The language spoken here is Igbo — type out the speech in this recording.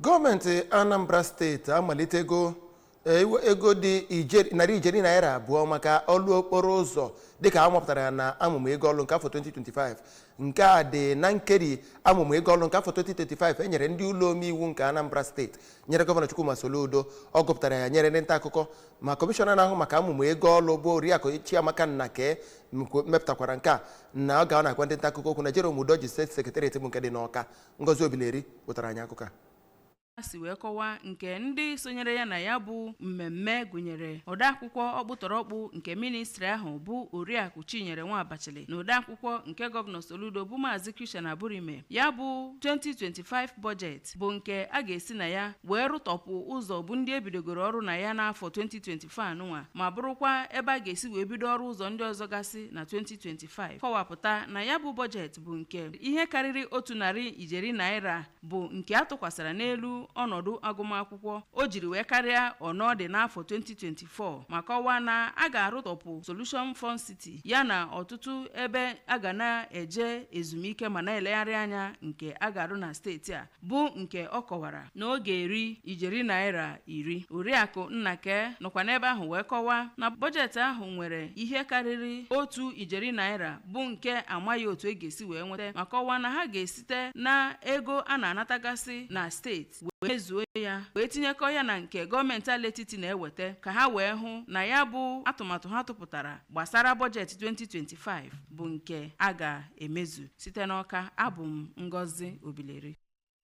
Gọọmenti Anambra steeti amalitego ego dị narị ijeri naira abụọ maka ọlụ okporo ụzọ dịka amụpụtara ya na amụma ego ọlụ nke afọ 2025. Nke a dị na nkeri amụma ego ọlụ nke afọ 2025 enyere ndị ụlọ omeiwu nke Anambra steeti nyere gọvanọ Chukwuma Soludo. Ọ gụpụtara ya nyere ndị nta akụkọ ma kọmishọna na-ahụ maka amụma ego ọlụ bụ Oriakụ Chiamaka Nnake mepụtakwara nke a na ọ ga na-agwa ndị nta akụkọ okwu na Jerome Udoji steeti sekretariat bụ nke dị n'Ọka. Ngozi Obileri wetara anyị akụkọ a si wee kọwaa nke ndị sonyere ya na ya bụ mmemme gụnyere odeakwụkwọ ọkpụtọrọkpụ nke ministri ahụ bụ Oriakụ Chinyere Nwabachili na odeakwụkwọ nke gọvanọ Soludo bụ Maazị Christian Aburime. Ya bụ 2025 bọjetị bụ nke a ga-esi na ya wee rụtọpụ ụzọ bụ ndị ebidogoro ọrụ na ya n'afọ 2025 nwa ma bụrụkwa ebe a ga-esi wee bido ọrụ ụzọ ndị ọzọ gasị na 2025. Kọwapụta na ya bụ bọjetị bụ nke ihe karịrị 100 ijeri naira bụ nke a tụkwasara n'elu ọnọdụ agụmakwụkwọ o jiri wee karịa ọnọdụ n'afọ 2024 ma kọwaa na a ga-arụtọpụ Solution Fund City ya na ọtụtụ ebe a ga na-eje ezumike ma na-elegharị anya nke a ga-arụ na steeti a bụ nke ọ kọwara na ọ ga-eri ijeri naira 10. Oriakụ Nnake nọkwa n'ebe ahụ wee kọwaa na bọjetị ahụ nwere ihe karịrị 1 ijeri naira bụ nke amaghị otu e ga-esi wee nweta ma kọwaa na ha ga-esite na ego a na-anatagasị na steeti wee zuo ya wee tinyekọ ya na nke gọọmenti ala etiti na-eweta ka ha wee hụ na ya bụ atụmatụ ha tụpụtara gbasara bọjetị 2025 bụ nke a ga-emezu. Site n'Ọka, abụ m Ngozi Obileri.